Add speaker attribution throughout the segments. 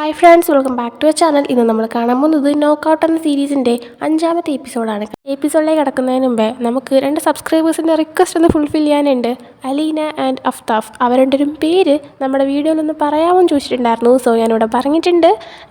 Speaker 1: Hi friends, welcome back to a channel. ഇന്ന് നമ്മൾ കാണാൻ പോകുന്നത് നോക്കൗട്ട് എന്ന സീരീസിൻ്റെ 5ാമത്തെ എപ്പിസോഡാണ്. എപ്പിസോഡിലേക്ക് കിടക്കുന്നതിന് മുമ്പേ നമുക്ക് 2 സബ്സ്ക്രൈബേഴ്സിൻ്റെ റിക്വസ്റ്റ് ഒന്ന് ഫുൾഫിൽ ചെയ്യാനുണ്ട്. അലീന ആൻഡ് അഫ്താഫ്. അവർ രണ്ടുപേരും പേര് നമ്മുടെ വീഡിയോയിലൊന്ന് പറയാമെന്ന് ചോദിച്ചിട്ടുണ്ടായിരുന്നു. സോ ഞാനിവിടെ പറഞ്ഞിട്ടുണ്ട്.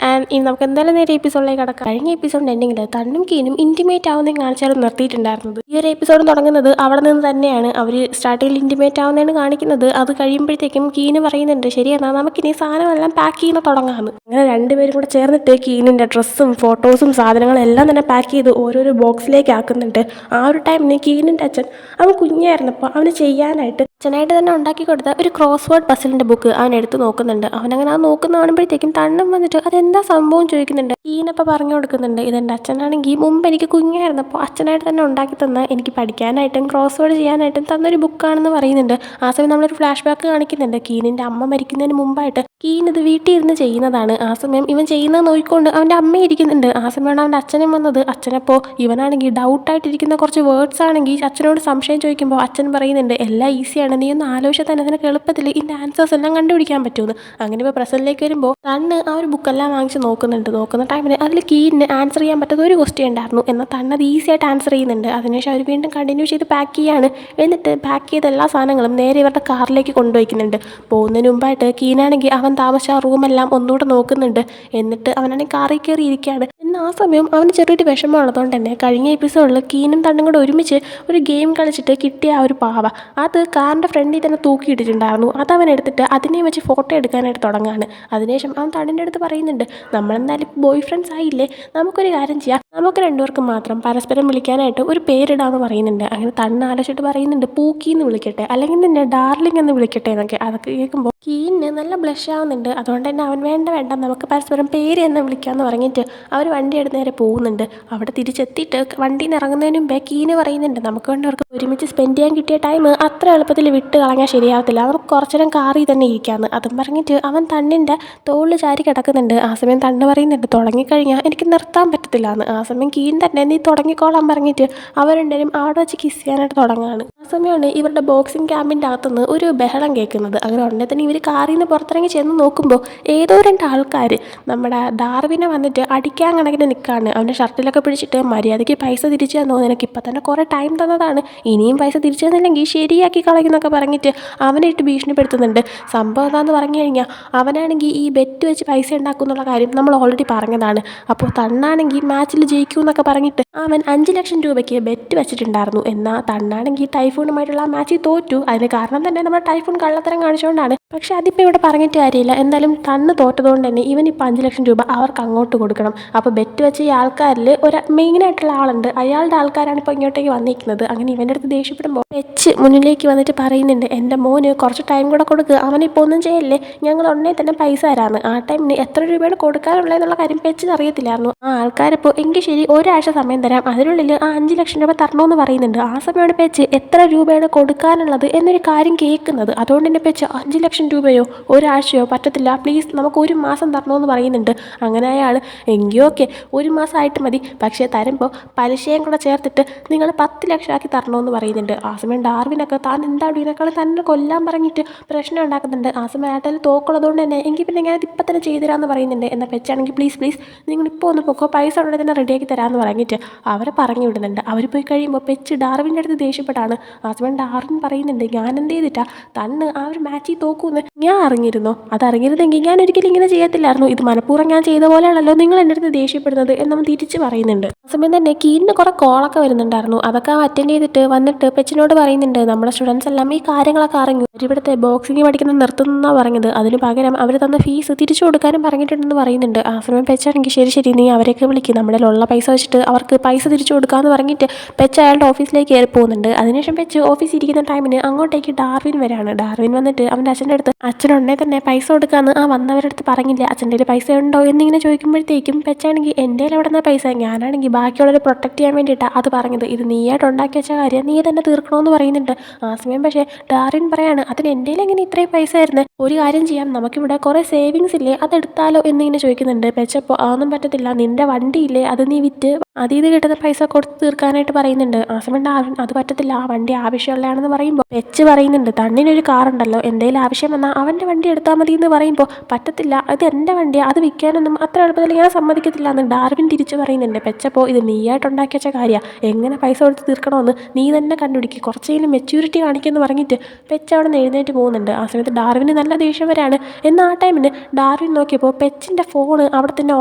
Speaker 1: ആൻഡ് ഇനി നമുക്ക് എന്തായാലും നേരെ എപ്പിസോഡിലേക്ക് കിടക്കാം. കഴിഞ്ഞ എപ്പിസോഡിൻ്റെ എൻഡിങ്ങിൽ തണ്ണും കീനും ഇൻറ്റിമേറ്റ് ആവുന്നതും കാണിച്ചാലും നിർത്തിയിട്ടുണ്ടായിരുന്നത്. ഈ ഒരു എപ്പിസോഡ് തുടങ്ങുന്നത് അവിടെ നിന്ന് തന്നെയാണ്. അവർ സ്റ്റാർട്ടിങ്ങിൽ ഇൻറ്റിമേറ്റ് ആവുന്നതാണ് കാണിക്കുന്നത്. അത് കഴിയുമ്പോഴത്തേക്കും കീന് പറയുന്നുണ്ട്, ശരി എന്നാൽ നമുക്കിനി സാധനമെല്ലാം പാക്ക് ചെയ്യുന്ന തുടങ്ങാമെന്ന്. അങ്ങനെ രണ്ടുപേരും കൂടെ ചേർന്നിട്ട് കീനിൻ്റെ ഡ്രസ്സും ഫോട്ടോസും സാധനങ്ങളും എല്ലാം തന്നെ പാക്ക് ചെയ്ത് ഓരോരോ ബോക്സിലേക്ക് ആക്കുന്നുണ്ട്. ആ ഒരു ടൈമിന് കീനിൻ്റെ അച്ഛൻ അവൻ കുഞ്ഞായിരുന്നപ്പോൾ അവന് ചെയ്യാനായിട്ട് അച്ഛനായിട്ട് തന്നെ ഉണ്ടാക്കി കൊടുത്ത ഒരു ക്രോസ് വേർഡ് പസിലിൻ്റെ ബുക്ക് അവൻ എടുത്ത് നോക്കുന്നുണ്ട്. അവനങ്ങനെ അത് നോക്കുന്ന കാണുമ്പോഴത്തേക്കും തണ്ണും വന്നിട്ട് അതെന്താ സംഭവം ചോദിക്കുന്നുണ്ട്. കീനപ്പോൾ പറഞ്ഞു കൊടുക്കുന്നുണ്ട്, ഇതെൻ്റെ അച്ഛനാണെങ്കിൽ മുമ്പ് എനിക്ക് കുഞ്ഞായിരുന്നപ്പോൾ അച്ഛനായിട്ട് തന്നെ ഉണ്ടാക്കി തന്ന എനിക്ക് പഠിക്കാനായിട്ടും ക്രോസ് വേർഡ് ചെയ്യാനായിട്ടും തന്നൊരു ബുക്കാണെന്ന് പറയുന്നുണ്ട്. ആ സമയം നമ്മളൊരു ഫ്ലാഷ് ബാക്ക് കാണിക്കുന്നുണ്ട്. കീനിൻ്റെ അമ്മ മരിക്കുന്നതിന് മുമ്പായിട്ട് കീൻ ഇത് വീട്ടിൽ ഇരുന്ന് ചെയ്യുന്നതാണ്. ആ സമയം ഇവൻ ചെയ്യുന്നത് നോക്കിക്കൊണ്ട് അവൻ്റെ അമ്മ ഇരിക്കുന്നുണ്ട്. ആ സമയമാണ് അവൻ്റെ അച്ഛനും വന്നത്. അച്ഛനപ്പോൾ ഇവനാണെങ്കിൽ ഡൗട്ടായിട്ടിരിക്കുന്ന കുറച്ച് വേർഡ്സ് ആണെങ്കിൽ അച്ഛനോട് സംശയം ചോദിക്കുമ്പോൾ അച്ഛൻ പറയുന്നുണ്ട്, എല്ലാം ഈസിയാണ്, നീ ഒന്ന് ആലോചിച്ചാൽ തന്നെ നിനക്ക് എളുപ്പത്തിൽ ഇതിൻ്റെ ആൻസേഴ്സ് എല്ലാം കണ്ടുപിടിക്കാൻ പറ്റുമെന്ന്. അങ്ങനെ ഇപ്പോൾ പ്രസൻറ്റിലേക്ക് വരുമ്പോൾ തണ്ണ് ആ ഒരു ബുക്കെല്ലാം വാങ്ങിച്ച് നോക്കുന്ന ടൈമിന് അതിൽ കീനിന് ആൻസർ ചെയ്യാൻ പറ്റാത്ത ഒരു ക്വസ്റ്റ്യൻ ഉണ്ടായിരുന്നു. എന്നാൽ തന്നെ അത് ഈസി ആയിട്ട് ആൻസർ ചെയ്യുന്നുണ്ട്. അതിനുശേഷം അവർ വീണ്ടും കണ്ടിന്യൂ ചെയ്ത് പാക്ക് ചെയ്യാണ്. എന്നിട്ട് പാക്ക് ചെയ്ത എല്ലാ സാധനങ്ങളും നേരെ ഇവരുടെ കാറിലേക്ക് കൊണ്ടുവയ്ക്കുന്നുണ്ട്. പോകുന്നതിന് മുമ്പായിട്ട് കീനാണെങ്കിൽ അവൻ താമസിച്ച ആ റൂമെല്ലാം ഒന്നുകൂടെ നോക്കുന്നുണ്ട്. എന്നിട്ട് അവനാണെങ്കിൽ കാറിൽ കയറി ഇരിക്കുകയാണ്. എന്നാൽ ആ സമയം അവന് ചെറിയൊരു വിഷമമുള്ളതുകൊണ്ട് തന്നെ കഴിഞ്ഞ എപ്പിസോഡിൽ കീനും തണ്ണും കൂടെ ഒരുമിച്ച് ഒരു ഗെയിം കളിച്ചിട്ട് കിട്ടിയ ആ ഒരു പാവ അത് കാറിൻ്റെ ഫ്രണ്ടിൽ തന്നെ തൂക്കിയിട്ടിട്ടുണ്ടായിരുന്നു. അത് അവൻ എടുത്തിട്ട് അതിനെ വെച്ച് ഫോട്ടോ എടുക്കാനായിട്ട് തുടങ്ങുകയാണ്. അതിനുശേഷം അവൻ തണ്ണിൻ്റെ അടുത്ത് പറയുന്നുണ്ട്, നമ്മളെന്തായാലും ബോയ് ഫ്രണ്ട്സ് ആയില്ലേ, നമുക്കൊരു കാര്യം ചെയ്യാം, നമുക്ക് രണ്ടുപേർക്കും മാത്രം പരസ്പരം വിളിക്കാനായിട്ട് ഒരു പേരിടാമെന്ന് പറയുന്നുണ്ട്. അങ്ങനെ തണ്ണ് ആലോചിച്ചിട്ട് പറയുന്നുണ്ട്, പൂക്കി എന്ന് വിളിക്കട്ടെ, അല്ലെങ്കിൽ നിന്നെ ഡാർലിംഗ് എന്ന് വിളിക്കട്ടെ എന്നൊക്കെ. അതൊക്കെ കേൾക്കുമ്പോൾ കീനിന് നല്ല ബ്ലഷ് ആവുന്നുണ്ട്. അതുകൊണ്ട് തന്നെ അവൻ വേണ്ട നമുക്ക് പരസ്പരം പേര് എന്ന് വിളിക്കാമെന്ന് പറഞ്ഞിട്ട് അവർ വണ്ടി എടുത്ത് നേരെ പോകുന്നുണ്ട്. അവിടെ തിരിച്ചെത്തിയിട്ട് വണ്ടിയിൽ നിന്ന് ഇറങ്ങുന്നതിന് മുമ്പേ കീന് പറയുന്നുണ്ട്, നമുക്ക് വേണ്ടവർക്ക് ഒരുമിച്ച് സ്പെൻഡ് ചെയ്യാൻ കിട്ടിയ ടൈം അത്ര എളുപ്പത്തിൽ വിട്ട് കളഞ്ഞാൽ ശരിയാവത്തില്ല, നമുക്ക് കുറച്ചു നേരം കാറിൽ തന്നെ ഇരിക്കാമെന്ന്. അതും പറഞ്ഞിട്ട് അവൻ തണ്ണിൻ്റെ തോളിൽ ചാരി കിടക്കുന്നുണ്ട്. ആ സമയം തണ്ണ് പറയുന്നുണ്ട്, തുടങ്ങിക്കഴിഞ്ഞാൽ എനിക്ക് നിർത്താൻ പറ്റത്തില്ല എന്ന്. ആ സമയം കീൻ തന്നെ നീ തുടങ്ങിക്കോളാൻ പറഞ്ഞിട്ട് അവർ രണ്ടുപേരും അവിടെ വെച്ച് കിസ് ചെയ്യാനായിട്ട് തുടങ്ങുകയാണ്. ആ സമയമാണ് ഇവരുടെ ബോക്സിംഗ് ക്യാമ്പിൻ്റെ അകത്തുനിന്ന് ഒരു ബഹളം കേൾക്കുന്നത്. അങ്ങനെ ഉടനെ തന്നെ ഇവർ കാറിൽ നിന്ന് പുറത്തിറങ്ങി ചെന്ന് നോക്കുമ്പോൾ ഏതോ 2 ആൾക്കാർ നമ്മുടെ ഡാർവിനെ വന്നിട്ട് അടിക്കാൻ കണക്കിന് നിൽക്കുകയാണ്. അവൻ്റെ ഷർട്ടിലൊക്കെ പിടിച്ചിട്ട് മര്യാദയ്ക്ക് പൈസ തിരിച്ചു തന്നോ, നിനക്ക് ഇപ്പം തന്നെ കുറേ ടൈം തന്നതാണ്, ഇനിയും പൈസ തിരിച്ചു തന്നില്ലെങ്കിൽ ശരിയാക്കി കളയുന്നൊക്കെ പറഞ്ഞിട്ട് അവനെ ഇട്ട് ഭീഷണിപ്പെടുത്തുന്നുണ്ട്. സംഭവം എന്താണെന്ന് പറഞ്ഞു കഴിഞ്ഞാൽ അവനാണെങ്കിൽ ഈ ബെറ്റ് വെച്ച് പൈസ ഉണ്ടാക്കും എന്നുള്ള കാര്യം നമ്മൾ ഓൾറെഡി പറഞ്ഞതാണ്. അപ്പോൾ തണ്ണാണെങ്കിൽ മാച്ചിൽ ജയിക്കൂ എന്നൊക്കെ പറഞ്ഞിട്ട് അവൻ 5 ലക്ഷം രൂപയ്ക്ക് ബെറ്റ് വെച്ചിട്ടുണ്ടായിരുന്നു. എന്നാൽ തണ്ണാണെങ്കിൽ ടൈഫൂണുമായിട്ടുള്ള ആ മാച്ചിൽ തോറ്റു. അതിന് കാരണം തന്നെ നമ്മുടെ ടൈഫൂൺ കള്ളത്തരം കാണിച്ചുകൊണ്ടാണ്. പക്ഷെ അതിപ്പോൾ ഇവിടെ പറഞ്ഞിട്ട് കാര്യമില്ല. എന്തായാലും തണ്ണ് തോറ്റതുകൊണ്ട് തന്നെ ഇവനിപ്പോൾ 5 ലക്ഷം രൂപ അവർക്ക് അങ്ങോട്ട് കൊടുക്കണം. അപ്പോൾ ബെറ്റ് വെച്ച ഈ ആൾക്കാരിൽ ഒരു മെയിനായിട്ടുള്ള ആളുണ്ട്. അയാളുടെ ആൾക്കാരാണ് ഇപ്പോൾ ഇങ്ങോട്ടേക്ക് വന്നിരിക്കുന്നത്. അങ്ങനെ ഇവൻ്റെ അടുത്ത് ദേഷ്യപ്പെടുമ്പോൾ പെച്ച് മുന്നിലേക്ക് വന്നിട്ട് പറയുന്നുണ്ട്, എൻ്റെ മോന് കുറച്ച് ടൈം കൂടെ കൊടുക്കുക, അവനിപ്പോൾ ഒന്നും ചെയ്യല്ലേ, ഞങ്ങൾ ഉടനെ തന്നെ പൈസ തരാമെന്ന്. ആ ടൈമിന് എത്ര രൂപയാണ് കൊടുക്കാനുള്ളതെന്നുള്ള കാര്യം പെച്ചിന് അറിയത്തില്ലായിരുന്നു. ആ ആൾക്കാരിപ്പോൾ എങ്കിൽ ശരി ഒരാഴ്ച സമയം തരാം, അതിനുള്ളിൽ ആ 5 ലക്ഷം രൂപ തരണമെന്ന് പറയുന്നുണ്ട്. ആ സമയമാണ് പെച്ച് എത്ര രൂപയാണ് കൊടുക്കാനുള്ളത് എന്നൊരു കാര്യം കേൾക്കുന്നത്. അതുകൊണ്ട് തന്നെ പെച്ച് 5 ലക്ഷം രൂപയോ ഒരാഴ്ചയോ പറ്റത്തില്ല, പ്ലീസ് നമുക്ക് 1 മാസം തരണമെന്ന് പറയുന്നുണ്ട്. അങ്ങനെ അയാൾ എങ്കിൽ ഓക്കെ 1 മാസമായിട്ട് മതി, പക്ഷേ തരുമ്പോൾ പലിശയും കൂടെ ചേർത്തിട്ട് നിങ്ങൾ 10 ലക്ഷം ആക്കി തരണമെന്ന് പറയുന്നുണ്ട്. ആ സമയം ഡാർവിനൊക്കെ താൻ എന്താ ഇതിനേക്കാൾ തന്നെ കൊല്ലാൻ പറഞ്ഞിട്ട് പ്രശ്നം ഉണ്ടാക്കുന്നുണ്ട്. ആ സമയം ആയിട്ടാൽ തോക്കുള്ളതുകൊണ്ട് തന്നെ എങ്കിൽ പിന്നെ ഞാനത് ഇപ്പം തന്നെ ചെയ്തു തരാമെന്ന് പറയുന്നുണ്ട്. എന്നാൽ പെച്ചാണെങ്കിൽ പ്ലീസ് നിങ്ങളിപ്പോൾ ഒന്ന് പൊക്കോ, പൈസ ഉടനെ തന്നെ റെഡിയാക്കി തരാമെന്ന് പറഞ്ഞിട്ട് അവരെ പറഞ്ഞു വിടുന്നുണ്ട്. അവർ പോയി കഴിയുമ്പോൾ പെച്ച് ഡാർവിൻ്റെ അടുത്ത് ദേഷ്യപ്പെട്ടാണ്. ആ സമയം ഡാർവിൻ പറയുന്നുണ്ട്, ഞാൻ എന്ത് ചെയ്തിട്ടാ തണ്ണ് ആ ഒരു മാച്ചിൽ തോക്കൂന്ന് ഞാൻ അറിഞ്ഞിരുന്നോ, അതറിഞ്ഞിരുന്നെങ്കിൽ ഞാൻ ഒരിക്കലും ഇങ്ങനെ ചെയ്യത്തില്ലായിരുന്നു, ഇത് മനഃപൂർവ്വം ഞാൻ ചെയ്ത പോലെയാണല്ലോ നിങ്ങൾ എൻ്റെ അടുത്ത് ദേഷ്യപ്പെടുന്നത് എന്നവൻ തിരിച്ച് പറയുന്നുണ്ട്. ആ സമയം തന്നെ കീനിന് കുറേ കോളൊക്കെ വരുന്നുണ്ടായിരുന്നു. അതൊക്കെ അറ്റൻഡ് ചെയ്തിട്ട് വന്നിട്ട് പെച്ചിനോട് പറയുന്നുണ്ട്, നമ്മുടെ സ്റ്റുഡൻസ് എല്ലാം ഈ കാര്യങ്ങളൊക്കെ അറിഞ്ഞു, ഇവിടുത്തെ ബോക്സിംഗ് പഠിക്കുന്നത് നിർത്തുന്നതാണ് പറഞ്ഞത്, അതിന് പകരം അവർ തന്ന ഫീസ് തിരിച്ചു കൊടുക്കാനും പറഞ്ഞിട്ടുണ്ടെന്ന് പറയുന്നുണ്ട്. ആ സമയം പെച്ചാണെങ്കിൽ ശരി നീ അവരെയൊക്കെ വിളിക്കും, നമ്മുടെ ഉള്ള പൈസ വെച്ചിട്ട് അവർക്ക് പൈസ തിരിച്ചു കൊടുക്കാമെന്ന് പറഞ്ഞിട്ട് പെച്ച് അയാളുടെ ഓഫീസിലേക്ക് കയറി പോകുന്നുണ്ട്. അതിനുശേഷം പെച്ച് ഓഫീസിൽ ഇരിക്കുന്ന ടൈമിന് അങ്ങോട്ടേക്ക് ഡാർവിൻ വരാണ്. ഡാർവിൻ വന്നിട്ട് അവൻ്റെ അച്ഛൻ്റെ അടുത്ത് അച്ഛനുടനെ തന്നെ പൈസ കൊടുക്കാമെന്ന് ആ വന്നവരുടെ അടുത്ത് പറഞ്ഞില്ല, അച്ഛൻ്റെ കയ്യിൽ പൈസ ഉണ്ടോ എന്നിങ്ങനെ ചോദിക്കുമ്പോഴത്തേക്കും പെച്ചാണെങ്കിൽ എൻ്റെ കയ്യിൽ എവിടെ നിന്ന് പൈസ, ഞാനാണെങ്കിൽ ബാക്കിയുള്ളവരെ പ്രൊട്ടക്ട് ചെയ്യാൻ വേണ്ടിയിട്ടാണ് അത് പറഞ്ഞത്, ഇത് നീയായിട്ട് ഉണ്ടാക്കി വെച്ച കാര്യം നീ തന്നെ തീർക്കണമെന്ന് പറയുന്നുണ്ട്. ആ സമയം പക്ഷേ ഡാർവിൻ പറയാണ്, അതിന് എൻ്റെ കയ്യിൽ എങ്ങനെ ഇത്രയും പൈസ ആയിരുന്നു, ഒരു കാര്യം ചെയ്യാം, നമുക്കിവിടെ കുറേ സേവിങ്സ് ഇല്ലേ അതെടുത്താലോ എന്നിങ്ങനെ ചോദിക്കുന്നുണ്ട്. പെച്ചപ്പോൾ അതൊന്നും പറ്റത്തില്ല, നിൻ്റെ വണ്ടിയില്ലേ അത് നീ വിറ്റ് അതിൽ കിട്ടുന്ന പൈസ കൊടുത്ത് തീർക്കാനായിട്ട് പറയുന്നുണ്ട്. ആ സമയം ഡാർവിൻ അത് പറ്റത്തില്ല, ആ വണ്ടി ആവശ്യമുള്ളതാണെന്ന് പറയുമ്പോൾ പെച്ച് പറയുന്നുണ്ട്, തണ്ണിനൊരു കാറുണ്ടല്ലോ, എന്തെങ്കിലും ആവശ്യം ആവശ്യം വന്നാൽ അവൻ്റെ വണ്ടി എടുത്താൽ മതി എന്ന് പറയുമ്പോൾ പറ്റത്തില്ല, ഇത് എൻ്റെ വണ്ടിയാണ്, അത് വിൽക്കാനൊന്നും അത്ര എളുപ്പത്തിൽ ഞാൻ സമ്മതിക്കത്തില്ല എന്ന് ഡാർവിൻ തിരിച്ചു പറയുന്നുണ്ട്. പെച്ചപ്പോൾ ഇത് നീയായിട്ടുണ്ടാക്കി വെച്ച കാര്യമാണ്, എങ്ങനെ പൈസ കൊടുത്ത് തീർക്കണമെന്ന് നീ തന്നെ കണ്ടുപിടിക്കുക, കുറച്ചെങ്കിലും മെച്യൂരിറ്റി കാണിക്കുമെന്ന് പറഞ്ഞിട്ട് പെച്ച് അവിടെ നിന്ന് എഴുന്നേറ്റ് പോകുന്നുണ്ട്. ആ സമയത്ത് ഡാർവിന് നല്ല ദേഷ്യം വരാണ്. എന്നാൽ ആ ടൈമിന് ഡാർവിൻ നോക്കിയപ്പോൾ പെച്ചിൻ്റെ ഫോൺ അവിടെ തന്നെ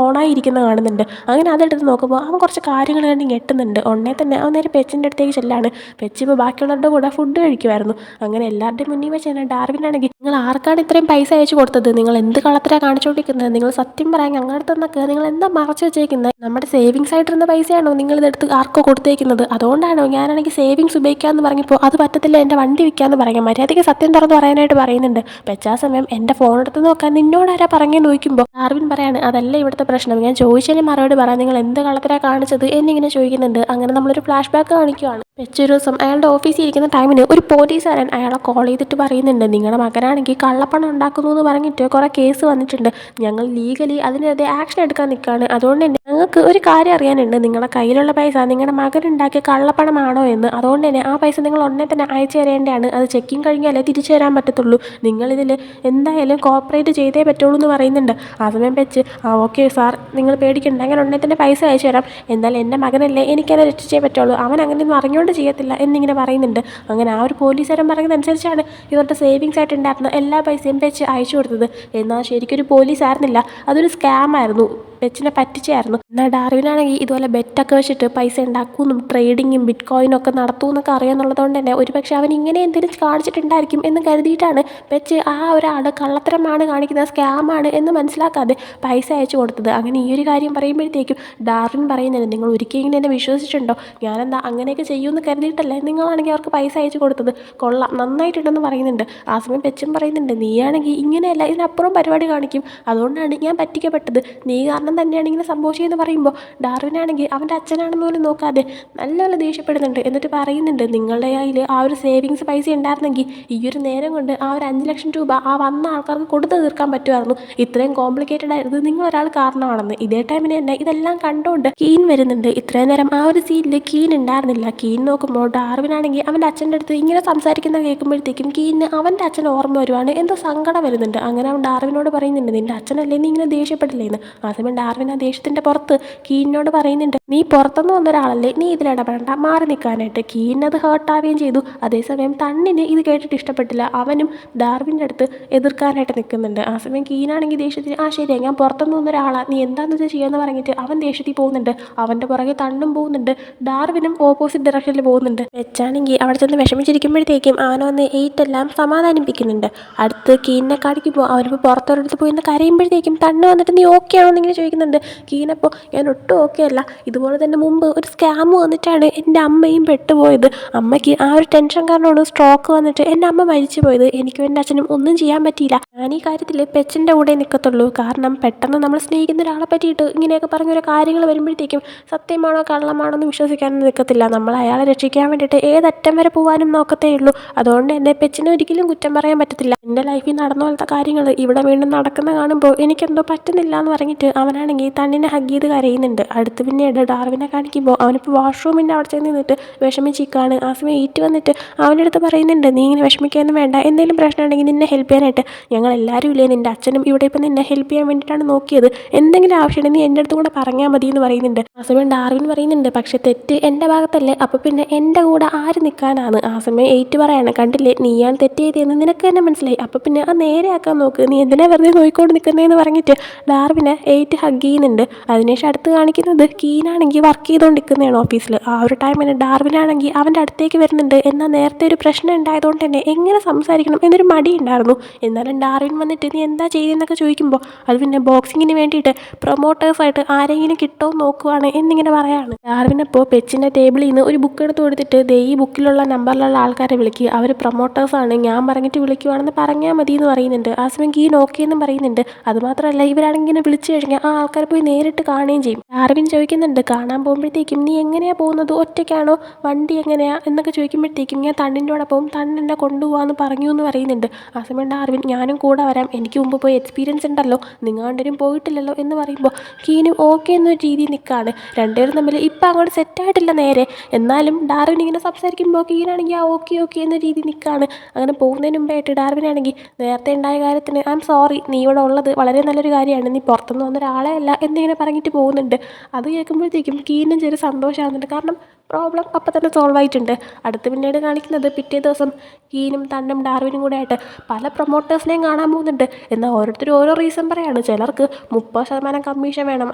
Speaker 1: ഓണായിരിക്കുന്നത് കാണുന്നുണ്ട്. അങ്ങനെ അതെടുത്ത് നോക്കുമ്പോൾ അവൻ കുറച്ച് കാര്യങ്ങൾ കണ്ട് ഞെട്ടുന്നുണ്ട്. ഉടനെ തന്നെ അവൻ നേരെ പെച്ചിൻ്റെ അടുത്തേക്ക് ചെല്ലാണ്. പെച്ച് ഇപ്പോൾ ബാക്കിയുള്ളവരുടെ കൂടെ ഫുഡ് കഴിക്കുമായിരുന്നു. അങ്ങനെ എല്ലാവരുടെയും മുന്നിൽ വെച്ച് തന്നെ ഡാർവിനാണെങ്കിൽ, നിങ്ങൾ ആർക്കാണ് ഇത്രയും പൈസ അയച്ചു കൊടുത്തത്, നിങ്ങൾ എന്ത് കള്ളത്തരാണ് കാണിച്ചുകൊണ്ടിരിക്കുന്നത്, നിങ്ങൾ സത്യം പറയാൻ ഞങ്ങളുടെ അടുത്ത് നിങ്ങൾ എന്താ മറച്ചു വെച്ചേക്കുന്നത്, നമ്മുടെ സേവിങ്സ് ആയിട്ടിരുന്ന പൈസയാണോ നിങ്ങൾ ഇതെടുത്ത് ആർക്കോ കൊടുത്തേക്കുന്നത്, അതുകൊണ്ടാണോ ഞാനാണെങ്കിൽ സേവിങ്സ് ഉപയോഗിക്കാമെന്ന് പറഞ്ഞപ്പോൾ അത് പറ്റത്തില്ല, എൻ്റെ വണ്ടി വിൽക്കാമെന്ന് പറയാം, മര്യാദയ്ക്ക് സത്യം തുറന്ന് പറയാനായിട്ട് പറയുന്നുണ്ട്. പെച്ചാ സമയം എൻ്റെ ഫോൺ എടുത്ത് നോക്കാൻ നിന്നോടാരാ പറഞ്ഞെന്ന് ചോദിക്കുമ്പോൾ ഡാർവിൻ പറയാണ്, അതല്ല ഇവിടുത്തെ പ്രശ്നം, ഞാൻ ചോദിച്ചതിന് മറുപടി പറയാം, നിങ്ങൾ എന്ത് കള്ളത്തരാണ് കാണിച്ചത് എന്നിങ്ങനെ ചോദിക്കുന്നുണ്ട്. അങ്ങനെ നമ്മളൊരു ഫ്ലാഷ് ബാക്ക് കാണിക്കുവാണ്. പെച്ചൊരു ദിവസം അയാളുടെ ഓഫീസിൽ ഇരിക്കുന്ന ടൈമിന് ഒരു പോലീസുകാരൻ അയാളെ കോൾ ചെയ്തിട്ട് പറയുന്നുണ്ട്, നിങ്ങളുടെ മകനാണെങ്കിൽ കള്ളപ്പണം ഉണ്ടാക്കുന്നു എന്ന് പറഞ്ഞിട്ട് കുറേ കേസ് വന്നിട്ടുണ്ട്, ഞങ്ങൾ ലീഗലി അതിനെതിരെ ആക്ഷൻ എടുക്കാൻ നിൽക്കുകയാണ്, അതുകൊണ്ട് തന്നെ ഞങ്ങൾക്ക് ഒരു കാര്യം അറിയാനുണ്ട്, നിങ്ങളുടെ കയ്യിലുള്ള പൈസ നിങ്ങളുടെ മകനുണ്ടാക്കിയ കള്ളപ്പണമാണോ എന്ന്, അതുകൊണ്ട് തന്നെ ആ പൈസ നിങ്ങൾ ഉടനെ തന്നെ അയച്ചു തരേണ്ടതാണ്, അത് ചെക്കിങ് കഴിഞ്ഞാലേ തിരിച്ചു തരാൻ പറ്റത്തുള്ളൂ, നിങ്ങളിതിൽ എന്തായാലും കോപ്പറേറ്റ് ചെയ്തേ പറ്റുള്ളൂ എന്ന് പറയുന്നുണ്ട്. ആ സമയം വെച്ച് ഓക്കെ സാർ, നിങ്ങൾ പേടിക്കണ്ട, അങ്ങനെ ഉടനെ തന്നെ പൈസ അയച്ചു തരാം, എന്തായാലും എൻ്റെ മകനല്ലേ, എനിക്കത് രക്ഷിച്ചേ പറ്റുള്ളൂ, അവൻ അങ്ങനെയൊന്നും അറിഞ്ഞുകൊണ്ട് ചെയ്യത്തില്ല എന്നിങ്ങനെ പറയുന്നുണ്ട്. അങ്ങനെ ആ ഒരു പോലീസുകാരൻ പറയുന്നതനുസരിച്ചാണ് ഇവരുടെ സേവിങ്സ് ആയിട്ട് ഉണ്ടായിരുന്ന എല്ലാ പൈസയും വെച്ച് അയച്ചു കൊടുത്തത്. എന്നാൽ ശരിക്കൊരു പോലീസ് ആയിരുന്നില്ല, അതൊരു സ്കാം ആയിരുന്നു, പെച്ചിനെ പറ്റിച്ചായിരുന്നു. എന്നാൽ ഡാർവിനാണെങ്കിൽ ഇതുപോലെ ബെറ്റൊക്കെ വെച്ചിട്ട് പൈസ ഉണ്ടാക്കുമെന്നും ട്രേഡിങ്ങും ബിറ്റ് കോയിനും ഒക്കെ നടത്തുമെന്നൊക്കെ അറിയാമെന്നുള്ളതുകൊണ്ട് തന്നെ ഒരുപക്ഷെ അവൻ ഇങ്ങനെ എന്തെങ്കിലും കാണിച്ചിട്ടുണ്ടായിരിക്കും എന്ന് കരുതിയിട്ടാണ് പെച്ച് ആ ഒരാൾ കള്ളത്തരമാണ് കാണിക്കുന്നത്, സ്കാമാണ് എന്ന് മനസ്സിലാക്കാതെ പൈസ അയച്ചു കൊടുത്തത്. അങ്ങനെ ഈ ഒരു കാര്യം പറയുമ്പോഴത്തേക്കും ഡാർവിൻ പറയുന്നുണ്ട്, നിങ്ങൾ ഒരിക്കലും എന്നെ വിശ്വസിച്ചിട്ടുണ്ടോ, ഞാനെന്താ അങ്ങനെയൊക്കെ ചെയ്യുമെന്ന് കരുതിയിട്ടല്ലേ നിങ്ങളാണെങ്കിൽ അവർക്ക് പൈസ അയച്ചു കൊടുത്തത്, കൊള്ളാം നന്നായിട്ടുണ്ടെന്ന് പറയുന്നുണ്ട്. ആ സമയം പെച്ചും പറയുന്നുണ്ട്, നീയാണെങ്കിൽ ഇങ്ങനെയല്ല ഇതിനപ്പുറം പരിപാടി കാണിക്കും, അതുകൊണ്ടാണ് ഞാൻ പറ്റിക്കപ്പെട്ടത്, നീ കാരണം തന്നെയാണ് ഇങ്ങനെ സംഭവിച്ചതെന്ന് പറയുമ്പോൾ ഡാർവിനാണെങ്കിൽ അവൻ്റെ അച്ഛനാണെന്ന് പോലും നോക്കാതെ നല്ലപോലെ ദേഷ്യപ്പെടുന്നുണ്ട്. എന്നിട്ട് പറയുന്നുണ്ട്, നിങ്ങളുടെ കയ്യിൽ ആ ഒരു സേവിങ്സ് പൈസ ഉണ്ടായിരുന്നെങ്കിൽ ഈ ഒരു നേരം കൊണ്ട് ആ ഒരു 5 ലക്ഷം രൂപ ആ വന്ന ആൾക്കാർക്ക് കൊടുത്തു തീർക്കാൻ പറ്റുമായിരുന്നു, ഇത്രയും കോംപ്ലിക്കേറ്റഡ് ആയിരുന്നു നിങ്ങളൊരാൾ കാരണമാണെന്ന്. ഇതേ ടൈമിന് തന്നെ ഇതെല്ലാം കണ്ടുകൊണ്ട് കീൻ വരുന്നുണ്ട്. ഇത്രയും നേരം ആ ഒരു സീനിൽ കീൻ ഉണ്ടായിരുന്നില്ല. കീൻ നോക്കുമ്പോൾ ഡാർവിനാണെങ്കിൽ അവൻ്റെ അച്ഛൻ്റെ അടുത്ത് ഇങ്ങനെ സംസാരിക്കുന്ന കേൾക്കുമ്പോഴത്തേക്കും കീനിന് അവൻ്റെ അച്ഛൻ ഓർമ്മ വരുവാണ്, എന്തോ സങ്കടം വരുന്നുണ്ട്. അങ്ങനെ അവൻ ഡാർവിനോട് പറയുന്നുണ്ട്, നിൻ്റെ അച്ഛനല്ലേ നീ ഇങ്ങനെ ദേഷ്യപ്പെട്ടില്ലേന്ന്. ആ സമയം ഡാർവിൻ ആ ദേഷ്യത്തിൻ്റെ പുറത്ത് കീനിനോട് പറയുന്നുണ്ട്, നീ പുറത്തുനിന്ന് വന്ന ഒരാളല്ലേ, നീ ഇതിലിടപെടണ്ട, മാറി നിൽക്കാനായിട്ട്. കീനത് ഹേർട്ടാവുകയും ചെയ്തു. അതേസമയം തണ്ണിന് ഇത് കേട്ടിട്ട് ഇഷ്ടപ്പെട്ടില്ല, അവനും ഡാർവിൻ്റെ അടുത്ത് എതിർക്കാനായിട്ട് നിൽക്കുന്നുണ്ട്. ആ സമയം കീനാണെങ്കിൽ ദേഷ്യത്തിൽ, ശരിയാ ഞാൻ പുറത്തുനിന്ന് വന്ന ഒരാളാണ്, നീ എന്താണെന്ന് വെച്ചാൽ ചെയ്യാമെന്ന് പറഞ്ഞിട്ട് അവൻ ദേഷ്യത്തിൽ പോകുന്നുണ്ട്. അവൻ്റെ പുറകെ തണ്ണും പോകുന്നുണ്ട്, ഡാർവിനും ഓപ്പോസിറ്റ് ഡയറക്ഷനിൽ പോകുന്നുണ്ട്. വെച്ചാണെങ്കിൽ അവിടെ ചെന്ന് വിഷമിച്ചിരിക്കുമ്പോഴത്തേക്കും അവൻ വന്ന് 8 എല്ലാം സമാധാനിപ്പിക്കുന്നുണ്ട്. അടുത്ത് കീനിനെ കാണിക്കുമ്പോൾ അവനിപ്പോൾ പുറത്തൊരിടത്ത് പോയി കരയുമ്പോഴത്തേക്കും തണ്ണ് വന്നിട്ട് നീ ഓക്കെ ആണോ എന്നിങ്ങനെ ചോദിക്കുന്നുണ്ട്. കീനപ്പോൾ ഞാൻ ഒട്ടും ഓക്കെ അല്ല, ഇതുപോലെ തന്നെ മുമ്പ് ഒരു സ്കാം വന്നിട്ടാണ് എൻ്റെ അമ്മയും പെട്ടുപോയത്, അമ്മയ്ക്ക് ആ ഒരു ടെൻഷൻ കാരണമാണ് സ്ട്രോക്ക് വന്നിട്ട് എൻ്റെ അമ്മ മരിച്ചു പോയത്, എനിക്കും എൻ്റെ അച്ഛനും ഒന്നും ചെയ്യാൻ പറ്റിയില്ല, ഞാൻ ഈ കാര്യത്തിൽ പെച്ചിൻ്റെ കൂടെ നിൽക്കത്തുള്ളൂ, കാരണം പെട്ടെന്ന് നമ്മൾ സ്നേഹിക്കുന്ന ഒരാളെ പറ്റിയിട്ട് ഇങ്ങനെയൊക്കെ പറഞ്ഞൊരു കാര്യങ്ങൾ വരുമ്പോഴത്തേക്കും സത്യമാണോ കള്ളമാണോ എന്ന് വിശ്വസിക്കാനൊന്നും നിൽക്കത്തില്ല, നമ്മൾ അയാളെ രക്ഷിക്കാൻ വേണ്ടിയിട്ട് ഏതറ്റം വരെ പോകാനും നോക്കത്തേ ഉള്ളൂ, അതുകൊണ്ട് എൻ്റെ പെച്ചിനെ ഒരിക്കലും കുറ്റം പറയാൻ പറ്റത്തില്ല, എൻ്റെ ലൈഫിൽ നടന്ന പോലത്തെ കാര്യങ്ങൾ ഇവിടെ വീണ്ടും നടക്കുന്ന കാണുമ്പോൾ എനിക്കെന്തോ പറ്റുന്നില്ല എന്ന് പറഞ്ഞിട്ട് അവനാണെങ്കിൽ തണ്ണിനെ ഹഗ് ചെയ്ത് കരയുന്നുണ്ട്. അടുത്ത് പിന്നീട് ഡാർവിനെ കാണിക്കുമ്പോൾ അവനിപ്പോൾ വാഷ്റൂമിൻ്റെ അവിടെ ചെന്ന് നിന്നിട്ട് വിഷമിച്ചിരിക്കുകയാണ്. ആ സമയം ഈറ്റ് വന്നിട്ട് അവൻ്റെ അടുത്ത് പറയുന്നുണ്ട്, നീ ഇങ്ങനെ വിഷമിക്കാനൊന്നും വേണ്ട, എന്തെങ്കിലും പ്രശ്നം ഉണ്ടെങ്കിൽ നിന്നെ ഹെൽപ്പ് ചെയ്യാനായിട്ട് ഞങ്ങൾ എല്ലാവരും ഇല്ലേ, നിൻ്റെ അച്ഛനും ഇവിടെ ഇപ്പം നിന്നെ ഹെൽപ്പ് ചെയ്യാൻ വേണ്ടിയിട്ടാണ് നോക്കിയത്, എന്തെങ്കിലും ആവശ്യമുണ്ടെങ്കിൽ നീ എൻ്റെ അടുത്ത് കൂടെ പറഞ്ഞാൽ മതി എന്ന് പറയുന്നുണ്ട്. ആ സമയം ഡാർവിൻ പറയുന്നുണ്ട്, പക്ഷേ തെറ്റ് എൻ്റെ ഭാഗത്തല്ലേ, അപ്പോൾ പിന്നെ എൻ്റെ കൂടെ ആര് നിൽക്കാനാണ്. ആ സമയം എയ്റ്റ് പറയാണ്, കണ്ടില്ലേ നീയാണ് തെറ്റ് ചെയ്തതെന്ന് നിനക്ക് തന്നെ മനസ്സിലായി, അപ്പോൾ പിന്നെ ആ നേരെയാക്കാൻ നോക്ക്, നീ എന്തിനാ വെറുതെ നോക്കിക്കൊണ്ട് നിൽക്കുന്നതെന്ന് പറഞ്ഞിട്ട് ഡാർവിനെ എയ്റ്റ് ഹഗ് ചെയ്യുന്നുണ്ട്. അതിനുശേഷം അടുത്ത് കാണിക്കുന്നത് കീനാണെങ്കിൽ വർക്ക് ചെയ്തുകൊണ്ടിരിക്കുന്നതാണ് ഓഫീസിൽ. ആ ഒരു ടൈമിന് ഡാർവിനാണെങ്കിൽ അവൻ്റെ അടുത്തേക്ക് വരുന്നുണ്ട്. എന്നാൽ നേരത്തെ ഒരു പ്രശ്നം ഉണ്ടായതുകൊണ്ട് തന്നെ എങ്ങനെ സംസാരിക്കണം എന്നൊരു മടി ഉണ്ടായിരുന്നു. എന്നാലും ഡാർവിൻ വന്നിട്ട് നീ എന്താ ചെയ്യുന്നതൊക്കെ ചോദിക്കുമ്പോൾ അത് പിന്നെ ബോക്സിങ്ങിന് വേണ്ടിയിട്ട് പ്രൊമോട്ടേഴ്സായിട്ട് ആരെങ്കിലും കിട്ടുമോ നോക്കുവാണ് എന്നിങ്ങനെ പറയാണ്. ഡാർവിനപ്പോൾ പെച്ചിൻ്റെ ടേബിളിൽ നിന്ന് ഒരു ബുക്ക് എടുത്ത് കൊടുത്തിട്ട് ദേ ഈ ബുക്കിലുള്ള നമ്പറിലുള്ള ആൾക്കാരെ വിളിക്കുക, അവർ പ്രൊമോട്ടേഴ്സാണ്, ഞാൻ പറഞ്ഞിട്ട് വിളിക്കുവാണെന്ന് പറഞ്ഞാൽ മതി എന്ന് പറയുന്നുണ്ട്. ആ സമയം കീൻ ഓക്കെ എന്നും പറയുന്നുണ്ട്. അതുമാത്രമല്ല ഇവരാണെങ്കിൽ വിളിച്ചു കഴിഞ്ഞാൽ ആ ആൾക്കാരെ പോയി നേരിട്ട് കാണുകയും ചെയ്യും. ഡാർവിൻ ചോദിക്കുന്നുണ്ട്, കാണാൻ പോകുമ്പോഴത്തേക്കും നീ എങ്ങനെയാണ് പോകുന്നത്, ഒറ്റയ്ക്കാണോ, വണ്ടി എങ്ങനെയാണ് എന്നൊക്കെ ചോദിക്കുമ്പോഴത്തേക്കും ഞാൻ തണ്ണിൻ്റെ കൂടെ പോകും, തണ്ണെന്നെ കൊണ്ടുപോകാമെന്ന് പറഞ്ഞു എന്ന് പറയുന്നുണ്ട്. ആ സമയം ഡാർവിൻ ഞാനും കൂടെ വരാം, എനിക്ക് മുമ്പ് പോയി എക്സ്പീരിയൻസ് ഉണ്ടല്ലോ, നിങ്ങൾ രണ്ടുപേരും പോയിട്ടില്ലല്ലോ എന്ന് പറയുമ്പോൾ കീനും ഓക്കെ എന്നൊരു രീതിയിൽ നിൽക്കുകയാണ്. രണ്ടുപേരും തമ്മിൽ ഇപ്പം അങ്ങോട്ട് സെറ്റായിട്ടില്ല നേരെ. എന്നാലും ഡാർവിൻ ഇങ്ങനെ സംസാരിക്കുമ്പോൾ കീനാണെങ്കിൽ ആ ഓക്കെ ഓക്കെ എന്ന രീതി നിൽക്കുകയാണ്. അങ്ങനെ പോകുന്നതിന് മുമ്പായിട്ട് ഡാർവിനാണെങ്കിൽ നേരത്തെ ഉണ്ടായ കാര്യത്തിന് ഐ എം സോറി, നീ ഇവിടെ ഉള്ളത് വളരെ നല്ലൊരു കാര്യമാണ്, നീ പുറത്തുനിന്ന് വന്ന ഒരാളെ അല്ല എന്നിങ്ങനെ പറഞ്ഞിട്ട് പോകുന്നുണ്ട്. അത് കേൾക്കുമ്പോഴത്തേക്കും കീനും ചെറിയ സന്തോഷമാകുന്നുണ്ട്. കാരണം പ്രോബ്ലം അപ്പം തന്നെ സോൾവ് ആയിട്ടുണ്ട്. അടുത്ത് പിന്നീട് കാണിക്കുന്നത് പിറ്റേ ദിവസം കീനും തണ്ണും ഡാർവിനും കൂടെ ആയിട്ട് പല പ്രൊമോട്ടേഴ്സിനെയും കാണാൻ പോകുന്നുണ്ട്. എന്നാൽ ഓരോരുത്തരും ഓരോ റീസൺ പറയാണ്. ചിലർക്ക് 30% കമ്മീഷൻ വേണം,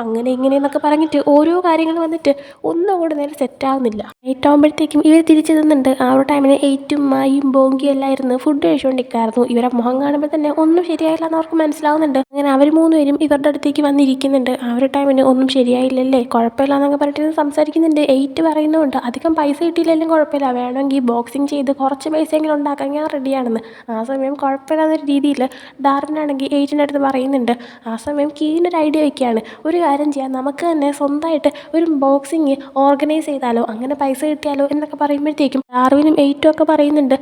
Speaker 1: അങ്ങനെ ഇങ്ങനെയെന്നൊക്കെ പറഞ്ഞിട്ട് ഓരോ കാര്യങ്ങൾ വന്നിട്ട് ഒന്നും കൂടെ നേരെ സെറ്റാവുന്നില്ല. നൈറ്റ് ആകുമ്പോഴത്തേക്കും ഇവർ തിരിച്ചു നിന്നുണ്ട്. ആ ഒരു ടൈമിന് എയ്റ്റും മായും ബോങ്കിയും എല്ലായിരുന്നു ഫുഡ് കഴിച്ചുകൊണ്ടിരിക്കായിരുന്നു. ഇവരെ മുഖം കാണുമ്പോൾ തന്നെ ഒന്നും ശരിയായില്ല എന്ന് അവർക്ക് മനസ്സിലാവുന്നുണ്ട്. അങ്ങനെ അവർ മൂന്നുപേരും ഇവരുടെ അടുത്തേക്ക് വന്നിരിക്കുന്നുണ്ട്. ആ ഒരു ടൈമിന് ഒന്നും ശരിയായില്ലല്ലേ, കുഴപ്പമില്ല എന്നൊക്കെ പറഞ്ഞിട്ട് സംസാരിക്കുന്നുണ്ട്. എയ്റ്റ് പറയുന്നുണ്ട് അധികം പൈസ കിട്ടിയില്ലെങ്കിലും കുഴപ്പമില്ല, വേണമെങ്കിൽ ബോക്സിങ് ചെയ്ത് കുറച്ച് പൈസയെങ്കിലും ഉണ്ടാക്കാൻ ഞാൻ റെഡിയാണെന്ന്. ആ സമയം കുഴപ്പമില്ലാന്നൊരു രീതിയിൽ ഡാർവിനാണെങ്കിൽ എയ്റ്റിൻ്റെ അടുത്ത് പറയുന്നുണ്ട്. ആ സമയം കീനൊരു ഐഡിയ വയ്ക്കുകയാണ്, ഒരു കാര്യം ചെയ്യാം, നമുക്ക് തന്നെ സ്വന്തമായിട്ട് ഒരു ബോക്സിങ് ഓർഗനൈസ് ചെയ്താലോ, അങ്ങനെ പൈസ കിട്ടിയാലോ എന്നൊക്കെ പറയുമ്പോഴത്തേക്കും ഡാർവിനും എയ്റ്റും ഒക്കെ പറയുന്നുണ്ട്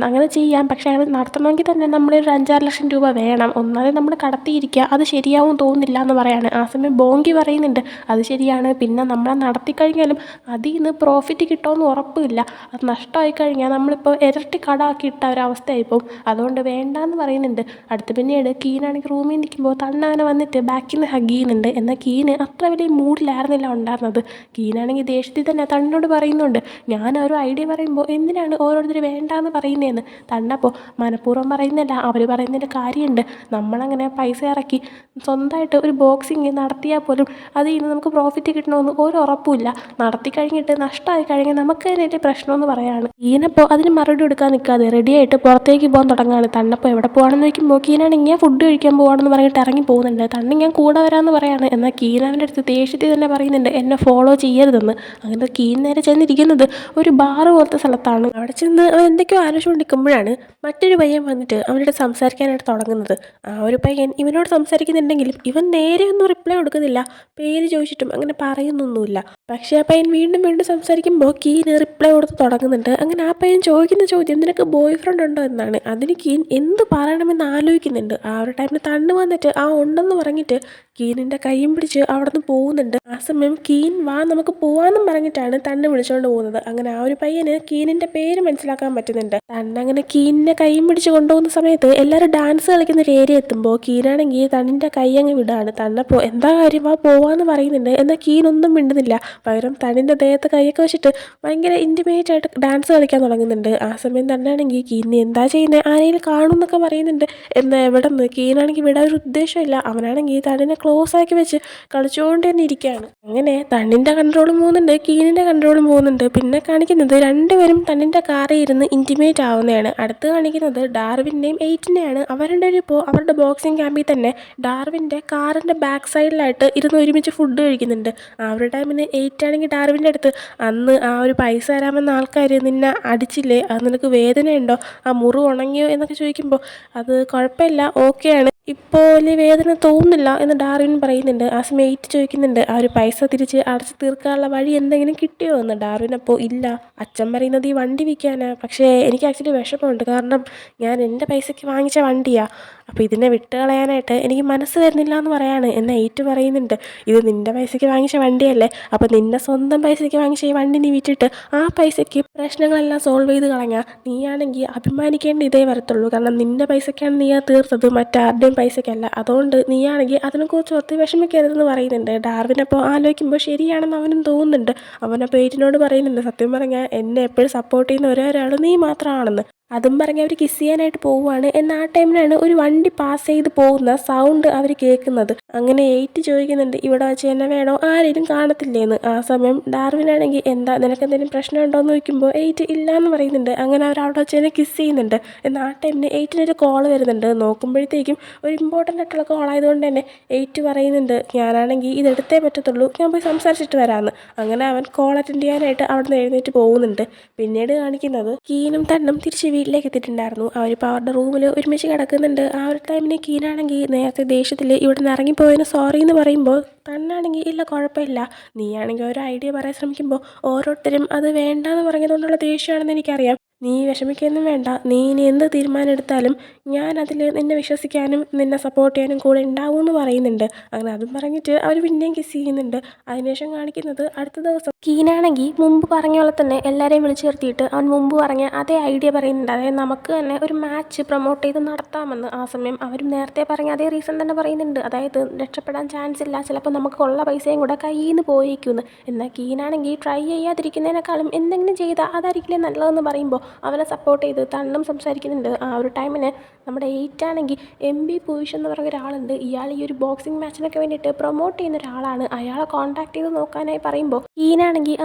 Speaker 1: അങ്ങനെ ചെയ്യാം, പക്ഷേ അങ്ങനെ നടത്തണമെങ്കിൽ തന്നെ നമ്മളൊരു 5-6 ലക്ഷം രൂപ വേണം, ഒന്നാമത് നമ്മൾ കടത്തിയിരിക്കുക, അത് ശരിയാവും തോന്നുന്നില്ല എന്ന് പറയാണ്. ആ സമയം ബോങ്കി പറയുന്നുണ്ട് അത് ശരിയാണ്, പിന്നെ നമ്മളെ നടത്തിക്കഴിഞ്ഞാലും അതിൽ നിന്ന് പ്രോഫിറ്റ് കിട്ടുമെന്ന് ഉറപ്പില്ല, അത് നഷ്ടമായി കഴിഞ്ഞാൽ നമ്മളിപ്പോൾ ഇരട്ടി കടമാക്കി ഇട്ട ഒരവസ്ഥയായിപ്പോൾ, അതുകൊണ്ട് വേണ്ടാന്ന് പറയുന്നുണ്ട്. അടുത്ത് പിന്നീട് കീനാണെങ്കിൽ റൂമിൽ നിൽക്കുമ്പോൾ തണ്ണങ്ങനെ വന്നിട്ട് ബാക്കിൽ നിന്ന് ഹഗ് ചെയ്യുന്നുണ്ട്. എന്നാൽ കീന് അത്ര വലിയ മൂഡിലായിരുന്നില്ല ഉണ്ടായിരുന്നത്. കീനാണെങ്കിൽ ദേഷ്യത്തിൽ തന്നെ തണ്ണിനോട് പറയുന്നുണ്ട് ഞാൻ ഒരു ഐഡിയ പറയുമ്പോൾ എന്തിനാണ് ഓരോരുത്തർ വേണ്ടാന്ന് പറയുന്നതെന്ന്. തണ്ണപ്പോൾ മനഃപൂർവ്വം പറയുന്നില്ല, അവർ പറയുന്നതിൻ്റെ കാര്യമുണ്ട്, നമ്മളങ്ങനെ പൈസ ഇറക്കി സ്വന്തമായിട്ട് ഒരു ബോക്സിങ് നടത്തിയാൽ പോലും അതിൽ നിന്ന് നമുക്ക് പ്രോഫിറ്റ് കിട്ടണമെന്ന് ഒരു ഉറപ്പുമില്ല, നടത്തി കഴിഞ്ഞിട്ട് നഷ്ടമായി കഴിഞ്ഞാൽ നമുക്ക് തന്നെ പ്രശ്നമെന്ന് പറയാണ്. കീനപ്പോൾ അതിന് മറുപടി കൊടുക്കാൻ നിൽക്കാതെ റെഡിയായിട്ട് പുറത്തേക്ക് പോകാൻ തുടങ്ങുകയാണ്. തണ്ണപ്പോൾ എവിടെ പോകണമെന്ന് ചോദിക്കുമ്പോൾ കീനാണെങ്കിൽ ഞാൻ ഫുഡ് കഴിക്കാൻ പോകണമെന്ന് പറഞ്ഞിട്ട് ഇറങ്ങി പോകുന്നുണ്ട്. തണ്ണി ഞാൻ കൂടെ വരാമെന്ന് പറയാണ്. എന്നാൽ കീനാവിൻ്റെ അടുത്ത് ദേഷ്യത്തിൽ തന്നെ പറയുന്നുണ്ട് എന്നെ ഫോളോ ചെയ്യരുതെന്ന്. അങ്ങനെ കീൻ നേരെ ചെന്നിരിക്കുന്നത് ഒരു ബാറ് പോലത്തെ സ്ഥലത്താണ്. അവിടെ ചെന്ന് അവൻ എന്തൊക്കെയോ ആലോചിച്ചുകൊണ്ടിരിക്കുമ്പോഴാണ് മറ്റൊരു പയ്യൻ വന്നിട്ട് അവനോട് സംസാരിക്കാനായിട്ട് തുടങ്ങുന്നത്. ആ ഒരു പയ്യൻ ഇവനോട് സംസാരിക്കുന്നുണ്ടെങ്കിലും ഇവൻ നേരെ ഒന്നും റിപ്ലൈ കൊടുക്കുന്നില്ല, പേര് ചോദിച്ചിട്ടും അങ്ങനെ പറയുന്നൊന്നുമില്ല. പക്ഷേ ആ പയ്യൻ വീണ്ടും വീണ്ടും സംസാരിക്കുമ്പോൾ കീന് റിപ്ലൈ കൊടുത്ത് തുടങ്ങുന്നുണ്ട്. അങ്ങനെ ആ പയ്യൻ ചോദിക്കുന്ന ചോദ്യം നിനക്ക് ബോയ് ഫ്രണ്ട് ഉണ്ടോ എന്നാണ്. അതിന് കീൻ എന്ത് പറയണമെന്ന് ആലോചിക്കുന്നുണ്ട്. ആ ഒരു ടൈമിൽ തണ്ണ് വന്നിട്ട് ആ ഉണ്ടെന്ന് പറഞ്ഞിട്ട് കീനിൻ്റെ കൈയും പിടിച്ച് അവിടെ നിന്ന് പോകുന്നുണ്ട്. ആ സമയം കീൻ വാ നമുക്ക് പോവാന്നും പറഞ്ഞിട്ടാണ് തണ്ണ് വിളിച്ചുകൊണ്ട് പോകുന്നത്. അങ്ങനെ ആ ഒരു പയ്യന് കീനിൻ്റെ പേര് മനസ്സിലാക്കാൻ പറ്റുന്നുണ്ട്. തണ്ണങ്ങനെ കീനിനെ കൈയും പിടിച്ച് കൊണ്ടുപോകുന്ന സമയത്ത് എല്ലാവരും ഡാൻസ് കളിക്കുന്ന ഒരു ഏരിയ എത്തുമ്പോൾ കീനാണെങ്കിൽ തണ്ണിൻ്റെ കൈ അങ്ങ് വിടാണ്. തണ്ണപ്പോൾ എന്താ കാര്യം വാ പോവാന്ന് പറയുന്നുണ്ട്. എന്നാൽ കീനൊന്നും മിണ്ടുന്നില്ല, പകരം തണ്ണിൻ്റെ ദേഹത്ത് കൈയൊക്കെ വെച്ചിട്ട് ഭയങ്കര ഇൻറ്റിമേറ്റ് ആയിട്ട് ഡാൻസ് കളിക്കാൻ തുടങ്ങുന്നുണ്ട്. ആ സമയം തണ്ണാണെങ്കിൽ കീനിനെ എന്താ ചെയ്യുന്നത്, ആരെങ്കിലും കാണും എന്നൊക്കെ പറയുന്നുണ്ട്. എന്നാൽ എവിടെ നിന്ന് കീനാണെങ്കിൽ വിടാൻ ഒരു ഉദ്ദേശമില്ല, അവനാണെങ്കിൽ തണ്ണിനെ ക്ലോസ് ആക്കി വെച്ച് കളിച്ചുകൊണ്ട് തന്നെ ഇരിക്കുകയാണ്. അങ്ങനെ തണ്ണിൻ്റെ കൺട്രോളും പോകുന്നുണ്ട്, കീനിൻ്റെ കൺട്രോളും പോകുന്നുണ്ട്. പിന്നെ കാണിക്കുന്നത് രണ്ടുപേരും തണ്ണിൻ്റെ കാറിൽ ഇരുന്ന് ഇൻറ്റിമേറ്റ് ആവുന്നതാണ്. അടുത്ത് കാണിക്കുന്നത് ഡാർവിൻ്റെയും എയ്റ്റിനെയാണ്. അവരുടെ ഇപ്പോൾ അവരുടെ ബോക്സിങ് ക്യാമ്പിൽ തന്നെ ഡാർവിൻ്റെ കാറിൻ്റെ ബാക്ക് സൈഡിലായിട്ട് ഇരുന്ന് ഒരുമിച്ച് ഫുഡ് കഴിക്കുന്നുണ്ട്. ആ ഒരു ടൈമിന് എയ്റ്റാണെങ്കിൽ ഡാർവിൻ്റെ അടുത്ത് അന്ന് ആ ഒരു പൈസ തരാമെന്ന ആൾക്കാർ നിന്നെ അടിച്ചില്ലേ, അത് നിനക്ക് വേദനയുണ്ടോ, ആ മുറിവ് ഉണങ്ങിയോ എന്നൊക്കെ ചോദിക്കുമ്പോൾ അത് കുഴപ്പമില്ല ഓക്കെയാണ്, ഇപ്പോൾ വലിയ വേദന തോന്നുന്നില്ല എന്ന് ഡാർവിൻ പറയുന്നുണ്ട്. ആ സമയം എയ്റ്റ് ചോദിക്കുന്നുണ്ട് ആ ഒരു പൈസ തിരിച്ച് അടച്ച് തീർക്കാനുള്ള വഴി എന്തെങ്കിലും കിട്ടിയോ എന്ന്. ഡാർവിൻ അപ്പോൾ ഇല്ല, അച്ഛൻ പറയുന്നത് ഈ വണ്ടി വിൽക്കാനാണ്, പക്ഷേ എനിക്ക് ആക്ച്വലി വിഷമമുണ്ട്, കാരണം ഞാൻ എൻ്റെ പൈസയ്ക്ക് വാങ്ങിച്ച വണ്ടിയാണ്, അപ്പോൾ ഇതിനെ വിട്ട് കളയാനായിട്ട് എനിക്ക് മനസ്സ് വരുന്നില്ല എന്ന് പറയാണ്. എന്നാൽ എയ്റ്റ് പറയുന്നുണ്ട് ഇത് നിൻ്റെ പൈസയ്ക്ക് വാങ്ങിച്ച വണ്ടിയല്ലേ, അപ്പോൾ നിൻ്റെ സ്വന്തം പൈസയ്ക്ക് വാങ്ങിച്ച ഈ വണ്ടി നീ വിറ്റിട്ട് ആ പൈസയ്ക്ക് പ്രശ്നങ്ങളെല്ലാം സോൾവ് ചെയ്ത് കളഞ്ഞാൽ നീയാണെങ്കിൽ അഭിമാനിക്കേണ്ട ഇതേ വരത്തുള്ളൂ, കാരണം നിൻ്റെ പൈസയ്ക്കാണ് നീ ആ തീർത്തത്, മറ്റാരുടെയും പൈസയ്ക്കല്ല, അതുകൊണ്ട് നീയാണെങ്കിൽ അതിനെക്കുറിച്ച് ഓർത്ത് വിഷമിക്കരുതെന്ന് പറയുന്നുണ്ട്. ഡാർവിൻ അപ്പോൾ ആലോചിക്കുമ്പോൾ ശരിയാണെന്ന് അവനും തോന്നുന്നുണ്ട്. അവനപ്പോൾ എയ്റ്റിനോട് പറയുന്നുണ്ട് സത്യം പറഞ്ഞാൽ എന്നെ എപ്പോഴും സപ്പോർട്ട് ചെയ്യുന്ന ഒരേ ഒരാൾ നീ മാത്രമാണെന്ന്. അതും പറഞ്ഞ് അവർ കിസ് ചെയ്യാനായിട്ട് പോവുകയാണ്. എന്നാൽ ആ ടൈമിലാണ് ഒരു വണ്ടി പാസ് ചെയ്ത് പോകുന്ന സൗണ്ട് അവർ കേൾക്കുന്നത്. അങ്ങനെ എയ്റ്റ് ചോദിക്കുന്നുണ്ട് ഇവിടെ വെച്ച് എന്നെ വേണോ, ആരെങ്കിലും കാണത്തില്ലേന്ന്. ആ സമയം ഡാർവിനാണെങ്കിൽ എന്താ നിനക്ക് എന്തെങ്കിലും പ്രശ്നമുണ്ടോ എന്ന് ചോദിക്കുമ്പോൾ എയ്റ്റ് ഇല്ല എന്ന് പറയുന്നുണ്ട്. അങ്ങനെ അവർ അവിടെ വെച്ച് തന്നെ കിസ് ചെയ്യുന്നുണ്ട്. എന്നാൽ ആ ടൈമിന് എയ്റ്റിനൊരു കോൾ വരുന്നുണ്ട്. നോക്കുമ്പോഴത്തേക്കും ഒരു ഇമ്പോർട്ടൻ്റ് ആയിട്ടുള്ള കോൾ ആയതുകൊണ്ട് തന്നെ എയ്റ്റ് പറയുന്നുണ്ട് ഞാനാണെങ്കിൽ ഇതെടുത്തേ പറ്റത്തുള്ളൂ, ഞാൻ പോയി സംസാരിച്ചിട്ട് വരാമെന്ന്. അങ്ങനെ അവൻ കോൾ അറ്റൻഡ് ചെയ്യാനായിട്ട് അവിടെ നിന്ന് എഴുന്നേറ്റ് പോകുന്നുണ്ട്. പിന്നീട് കാണിക്കുന്നത് കീനും തണ്ണും തിരിച്ച് വീട്ടിലേക്ക് എത്തിയിട്ടുണ്ടായിരുന്നു. അവരിപ്പോൾ അവരുടെ റൂമിൽ ഒരുമിച്ച് കിടക്കുന്നുണ്ട്. ആ ഒരു ടൈമിന് കീനാണെങ്കിൽ നേരത്തെ ദേഷ്യത്തിൽ ഇവിടെ നിന്ന് ഇറങ്ങിപ്പോയതിന് സോറി എന്ന് പറയുമ്പോൾ തന്നാണെങ്കിൽ ഇല്ല കുഴപ്പമില്ല, നീയാണെങ്കിൽ ഒരു ഐഡിയ പറയാൻ ശ്രമിക്കുമ്പോൾ ഓരോരുത്തരും അത് വേണ്ടാന്ന് പറഞ്ഞതുകൊണ്ടുള്ള ദേഷ്യമാണെന്ന് എനിക്കറിയാം. നീ വിഷമിക്കൊന്നും വേണ്ട, നീ ഇനി എന്ത് തീരുമാനം എടുത്താലും ഞാൻ അതിൽ നിന്നെ വിശ്വസിക്കാനും നിന്നെ സപ്പോർട്ട് ചെയ്യാനും കൂടെ ഉണ്ടാവും എന്ന് പറയുന്നുണ്ട്. അങ്ങനെ അതും പറഞ്ഞിട്ട് അവർ പിന്നെയും കിസ് ചെയ്യുന്നുണ്ട്. അതിനുശേഷം കാണിക്കുന്നത് അടുത്ത ദിവസം കീനാണെങ്കിൽ മുമ്പ് പറഞ്ഞ പോലെ തന്നെ എല്ലാവരെയും വിളിച്ചു നിർത്തിയിട്ട് അവൻ മുമ്പ് പറഞ്ഞ അതേ ഐഡിയ പറയുന്നുണ്ട്. അതായത് നമുക്ക് തന്നെ ഒരു മാച്ച് പ്രൊമോട്ട് ചെയ്ത് നടത്താമെന്ന്. ആ സമയം അവരും നേരത്തെ പറഞ്ഞ അതേ റീസൺ തന്നെ പറയുന്നുണ്ട്. അതായത് രക്ഷപ്പെടാൻ ചാൻസ് ഇല്ല, ചിലപ്പോൾ നമുക്കുള്ള പൈസയും കൂടെ കയ്യിൽ നിന്ന് പോയേക്കുമെന്ന്. എന്നാൽ കീനാണെങ്കിൽ ട്രൈ ചെയ്യാതിരിക്കുന്നതിനേക്കാളും എന്തെങ്കിലും ചെയ്താൽ അതായിരിക്കില്ലേ നല്ലതെന്ന് പറയുമ്പോൾ അവനെ സപ്പോർട്ട് ചെയ്ത് തണ്ണും സംസാരിക്കുന്നുണ്ട്. ആ ഒരു ടൈമിന് നമ്മുടെ 8 ആണെങ്കിൽ MB പൂവിഷ് എന്ന് പറഞ്ഞ ഒരാളുണ്ട്. ഇയാൾ ഈ ഒരു ബോക്സിംഗ് മാച്ചിനൊക്കെ വേണ്ടിയിട്ട് പ്രൊമോട്ട് ചെയ്യുന്ന ഒരാളാണ്. അയാളെ കോൺടാക്ട് ചെയ്ത് നോക്കാനായി പറയുമ്പോൾ കീനാണെങ്കിൽ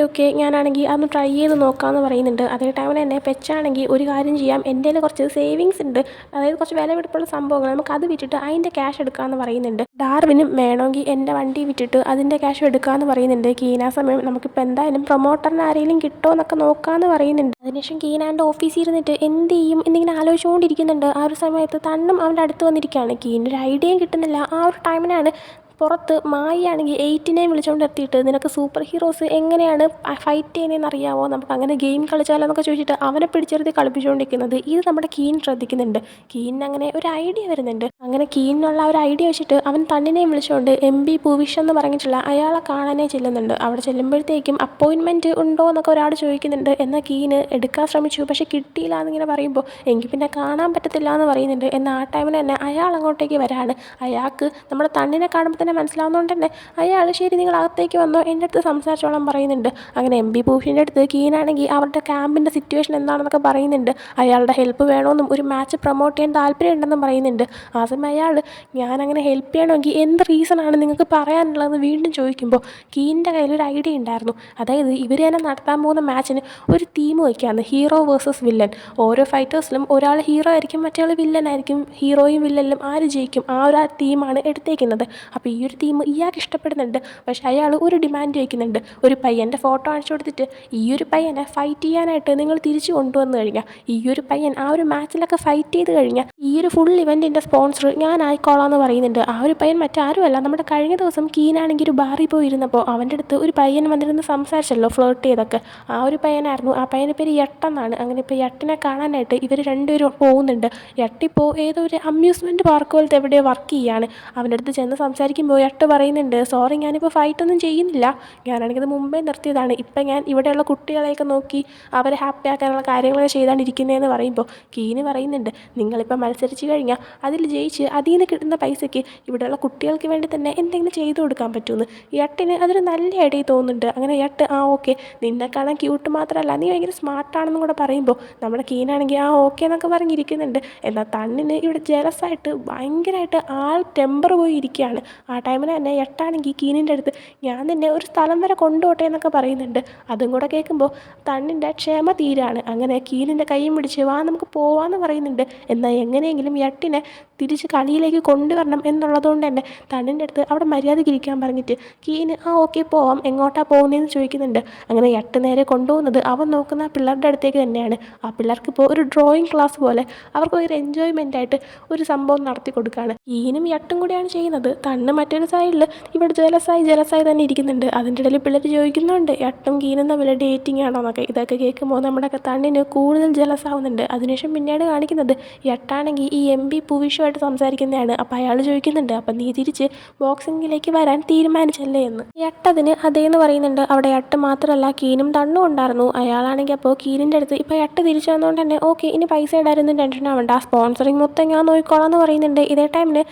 Speaker 1: ഓക്കെ ഞാനാണെങ്കിൽ അതൊന്ന് ട്രൈ ചെയ്ത് നോക്കാമെന്ന് പറയുന്നുണ്ട്. അതേ ടൈമിൽ തന്നെ പെച്ചാണെങ്കിൽ ഒരു കാര്യം ചെയ്യാം, എൻ്റെ കയ്യിൽ കുറച്ച് സേവിങ്സ് ഉണ്ട്, അതായത് കുറച്ച് വിലപിടിപ്പുള്ള സംഭവങ്ങൾ, നമുക്ക് അത് വിറ്റിട്ട് അതിൻ്റെ ക്യാഷ് എടുക്കാമെന്ന് പറയുന്നുണ്ട്. ഡാർവിനും വേണമെങ്കിൽ എൻ്റെ വണ്ടി വിറ്റിട്ട് അതിൻ്റെ ക്യാഷ് എടുക്കാമെന്ന് പറയുന്നുണ്ട്. കീന സമയം നമുക്കിപ്പോൾ എന്തായാലും പ്രൊമോട്ടറിന് ആരെങ്കിലും കിട്ടുമോ എന്നൊക്കെ നോക്കാമെന്ന് പറയുന്നുണ്ട്. അതിനുശേഷം കീനാൻ്റെ ഓഫീസിൽ ഇരുന്നിട്ട് എന്ത് ചെയ്യും എന്നിങ്ങനെ ആലോചിച്ചുകൊണ്ടിരിക്കുന്നുണ്ട്. ആ ഒരു സമയത്ത് തണ്ണും അവൻ്റെ അടുത്ത് വന്നിരിക്കുകയാണ്. കീൻ്റെ ഒരു ഐഡിയയും കിട്ടുന്നില്ല. ആ ഒരു ടൈമിനാണ് പുറത്ത് മായിയാണെങ്കിൽ 8നെ വിളിച്ചുകൊണ്ട് എത്തിയിട്ട് നിനക്ക് സൂപ്പർ ഹീറോസ് എങ്ങനെയാണ് ഫൈറ്റ് ചെയ്യുന്നതെന്ന് അറിയാമോ, നമുക്ക് അങ്ങനെ ഗെയിം കളിച്ചാലോ എന്നൊക്കെ ചോദിച്ചിട്ട് അവനെ പിടിച്ചെടുത്ത് കളിപ്പിച്ചുകൊണ്ടിരിക്കുന്നത്. ഇത് നമ്മുടെ കീൻ ശ്രദ്ധിക്കുന്നുണ്ട്. കീനിന് അങ്ങനെ ഒരു ഐഡിയ വരുന്നുണ്ട്. അങ്ങനെ കീനിനുള്ള ഒരു ഐഡിയ വെച്ചിട്ട് അവൻ തണ്ണിനെയും വിളിച്ചുകൊണ്ട് MB പൂവിഷ് എന്ന് പറഞ്ഞിട്ടുള്ള അയാളെ കാണാനേ ചെല്ലുന്നുണ്ട്. അവിടെ ചെല്ലുമ്പോഴത്തേക്കും അപ്പോയിൻമെൻറ്റ് ഉണ്ടോ എന്നൊക്കെ ഒരാൾ ചോദിക്കുന്നുണ്ട്. എന്നാൽ കീന് എടുക്കാൻ ശ്രമിച്ചു, പക്ഷേ കിട്ടിയില്ല എന്നിങ്ങനെ പറയുമ്പോൾ എങ്കിൽ പിന്നെ കാണാൻ പറ്റത്തില്ല എന്ന് പറയുന്നുണ്ട്. എന്നാൽ ആ ടൈമിൽ തന്നെ അയാൾ അങ്ങോട്ടേക്ക് വരാണ്. അയാൾക്ക് നമ്മുടെ തണ്ണിനെ കാണുമ്പോൾ മനസ്സിലാവുന്നതുകൊണ്ട് തന്നെ അയാൾ ശരി നിങ്ങൾ അകത്തേക്ക് വന്നോ, എൻ്റെ അടുത്ത് സംസാരിച്ചോളാൻ പറയുന്നുണ്ട്. അങ്ങനെ MB പൂവിഷിൻ്റെ അടുത്ത് കീനാണെങ്കിൽ അവരുടെ ക്യാമ്പിൻ്റെ സിറ്റുവേഷൻ എന്താണെന്നൊക്കെ പറയുന്നുണ്ട്. അയാളുടെ ഹെൽപ്പ് വേണമെന്നും ഒരു മാച്ച് പ്രൊമോട്ട് ചെയ്യാൻ താല്പര്യം ഉണ്ടെന്നും പറയുന്നുണ്ട്. ആ സമയം അയാൾ ഞാനങ്ങനെ ഹെൽപ്പ് ചെയ്യണമെങ്കിൽ എന്ത് റീസണാണ് നിങ്ങൾക്ക് പറയാനുള്ളതെന്ന് വീണ്ടും ചോദിക്കുമ്പോൾ കീനിൻ്റെ കയ്യിലൊരു ഐഡിയ ഉണ്ടായിരുന്നു. അതായത് ഇവർ തന്നെ നടത്താൻ പോകുന്ന മാച്ചിന് ഒരു തീം വയ്ക്കാമെന്ന്, ഹീറോ വേഴ്സസ് വില്ലൻ. ഓരോ ഫൈറ്റേഴ്സിലും ഒരാൾ ഹീറോ ആയിരിക്കും, മറ്റേ വില്ലനായിരിക്കും. ഹീറോയും വില്ലനിലും ആര് ജയിക്കും ആ ഒരു തീമാണ് എടുത്തേക്കുന്നത്. അപ്പോൾ ഈ ഒരു തീം ഇയാൾക്ക് ഇഷ്ടപ്പെടുന്നുണ്ട്. പക്ഷേ അയാൾ ഒരു ഡിമാൻഡ് വയ്ക്കുന്നുണ്ട്. ഒരു പയ്യൻ്റെ ഫോട്ടോ അയച്ചു കൊടുത്തിട്ട് ഈ ഒരു പയ്യനെ ഫൈറ്റ് ചെയ്യാനായിട്ട് നിങ്ങൾ തിരിച്ചു കൊണ്ടുവന്നു കഴിഞ്ഞാൽ, ഈ ഒരു പയ്യൻ ആ ഒരു മാച്ചിലൊക്കെ ഫൈറ്റ് ചെയ്ത് കഴിഞ്ഞാൽ ഈ ഒരു ഫുൾ ഇവൻറ്റിൻ്റെ സ്പോൺസർ ഞാൻ ആയിക്കോളാം എന്ന് പറയുന്നുണ്ട്. ആ ഒരു പയ്യൻ മറ്റാരുമല്ല, നമ്മുടെ കഴിഞ്ഞ ദിവസം കീനാണെങ്കിൽ ഒരു ബാറിൽ പോയി ഇരുന്നപ്പോൾ അവൻ്റെ അടുത്ത് ഒരു പയ്യൻ വന്നിരുന്ന് സംസാരിച്ചല്ലോ, ഫ്ലേർട്ട് ചെയ്തൊക്കെ. ആ ഒരു പയ്യനായിരുന്നു. ആ പയ്യൻ്റെ പേര് യട്ടെന്നാണ്. അങ്ങനെ ഇപ്പോൾ യട്ടിനെ കാണാനായിട്ട് ഇവർ രണ്ടുപേരും പോകുന്നുണ്ട്. യട്ടിപ്പോൾ ഏതോ ഒരു അമ്യൂസ്മെൻറ്റ് പാർക്ക് പോലത്തെ എവിടെയോ വർക്ക് ചെയ്യുകയാണ്. അവൻ്റെ അടുത്ത് ചെന്ന് സംസാരിക്കുമ്പോൾ യട്ട് പറയുന്നുണ്ട്, സോറി ഞാനിപ്പോൾ ഫൈറ്റൊന്നും ചെയ്യുന്നില്ല, ഞാനാണെങ്കിൽ ഇത് മുമ്പേ നിർത്തിയതാണ്, ഇപ്പം ഞാൻ ഇവിടെയുള്ള കുട്ടികളെയൊക്കെ നോക്കി അവരെ ഹാപ്പി ആക്കാനുള്ള കാര്യങ്ങളൊക്കെ ചെയ്താണ്ടിരിക്കുന്നതെന്ന് പറയുമ്പോൾ കീന് പറയുന്നുണ്ട്, നിങ്ങളിപ്പോൾ മത്സരിച്ച് കഴിഞ്ഞാൽ അതിൽ ജയിച്ച് അതിൽ നിന്ന് കിട്ടുന്ന പൈസയ്ക്ക് ഇവിടെയുള്ള കുട്ടികൾക്ക് വേണ്ടി തന്നെ എന്തെങ്കിലും ചെയ്തു കൊടുക്കാൻ പറ്റുമെന്ന്. യട്ടിന് അതൊരു നല്ല ഐഡിയ തോന്നുന്നുണ്ട്. അങ്ങനെ യട്ട് ഓക്കെ, നിന്നെ കാണാൻ ക്യൂട്ട് മാത്രമല്ല നീ ഭയങ്കര സ്മാർട്ടാണെന്നും കൂടെ പറയുമ്പോൾ നമ്മുടെ കീനാണെങ്കിൽ ഓക്കെ എന്നൊക്കെ പറഞ്ഞിരിക്കുന്നുണ്ട്. എന്നാൽ തണ്ണിന് ഇവിടെ ജലസായിട്ട് ഭയങ്കരമായിട്ട് ആൾ ടെമ്പർ പോയി ഇരിക്കുകയാണ്. ആ ടൈമിൽ തന്നെ യട്ടാണെങ്കിൽ കീനിൻ്റെ അടുത്ത് ഞാൻ നിന്നെ ഒരു സ്ഥലം വരെ കൊണ്ടുപോട്ടെ എന്നൊക്കെ പറയുന്നുണ്ട്. അതും കൂടെ കേൾക്കുമ്പോൾ തണ്ണിൻ്റെ ക്ഷമ തീരാണ്. അങ്ങനെ കീനിൻ്റെ കൈയും പിടിച്ച് വാ നമുക്ക് പോവാമെന്ന് പറയുന്നുണ്ട്. എന്നാൽ എങ്ങനെയെങ്കിലും യട്ടിനെ തിരിച്ച് കളിയിലേക്ക് കൊണ്ടുവരണം എന്നുള്ളതുകൊണ്ട് തന്നെ തണ്ണിൻ്റെ അടുത്ത് അവിടെ മര്യാദയ്ക്ക് ഇരിക്കാൻ പറഞ്ഞിട്ട് കീന് ഓക്കെ പോവാം, എങ്ങോട്ടാണ് പോകുന്നതെന്ന് ചോദിക്കുന്നുണ്ട്. അങ്ങനെ യട്ട് നേരെ കൊണ്ടുപോകുന്നത് അവൻ നോക്കുന്ന ആ പിള്ളേരുടെ അടുത്തേക്ക് തന്നെയാണ്. ആ പിള്ളേർക്ക് ഇപ്പോൾ ഒരു ഡ്രോയിങ് ക്ലാസ് പോലെ അവർക്ക് ഒരു എൻജോയ്മെൻ്റ് ആയിട്ട് ഒരു സംഭവം നടത്തി കൊടുക്കുകയാണ്. കീനും യട്ടും കൂടിയാണ് ചെയ്യുന്നത്. തണ്ണ് മറ്റൊരു സൈഡിൽ ഇവിടെ ജലസായി തന്നെ ഇരിക്കുന്നുണ്ട്. അതിൻ്റെ ഇടയിൽ പിള്ളേർ ചോദിക്കുന്നുണ്ട് യട്ടും കീനും തമ്മിൽ ഡേറ്റിംഗ് ആണോ എന്നൊക്കെ. ഇതൊക്കെ കേൾക്കുമ്പോൾ നമ്മുടെ തണ്ണിന് കൂടുതൽ ജലസാവുന്നുണ്ട്. അതിനുശേഷം പിന്നീട് കാണിക്കുന്നത് യട്ടാണെങ്കിൽ ഈ MB പൂവിഷുമായിട്ട് സംസാരിക്കുന്നതാണ്. അപ്പോൾ അയാൾ ചോദിക്കുന്നുണ്ട്, അപ്പം നീ തിരിച്ച് ബോക്സിങ്ങിലേക്ക് വരാൻ തീരുമാനിച്ചല്ലേ എന്ന്. യട്ടതിന് അതേന്ന് പറയുന്നുണ്ട്. അവിടെ യട്ട് മാത്രമല്ല കീനും തണ്ണും ഉണ്ടായിരുന്നു. അയാളാണെങ്കിൽ അപ്പോൾ കീനിൻ്റെ അടുത്ത് ഇപ്പോൾ യട്ട് തിരിച്ചു വന്നുകൊണ്ട് തന്നെ ഓക്കെ ഇനി പൈസ ഇടാനൊന്നും ടെൻഷൻ ആവണ്ട, സ്പോൺസറിങ് മൊത്തം ഞാൻ നോക്കിക്കോളാം എന്ന് പറയുന്നുണ്ട്. ഇതേ ടൈമിന്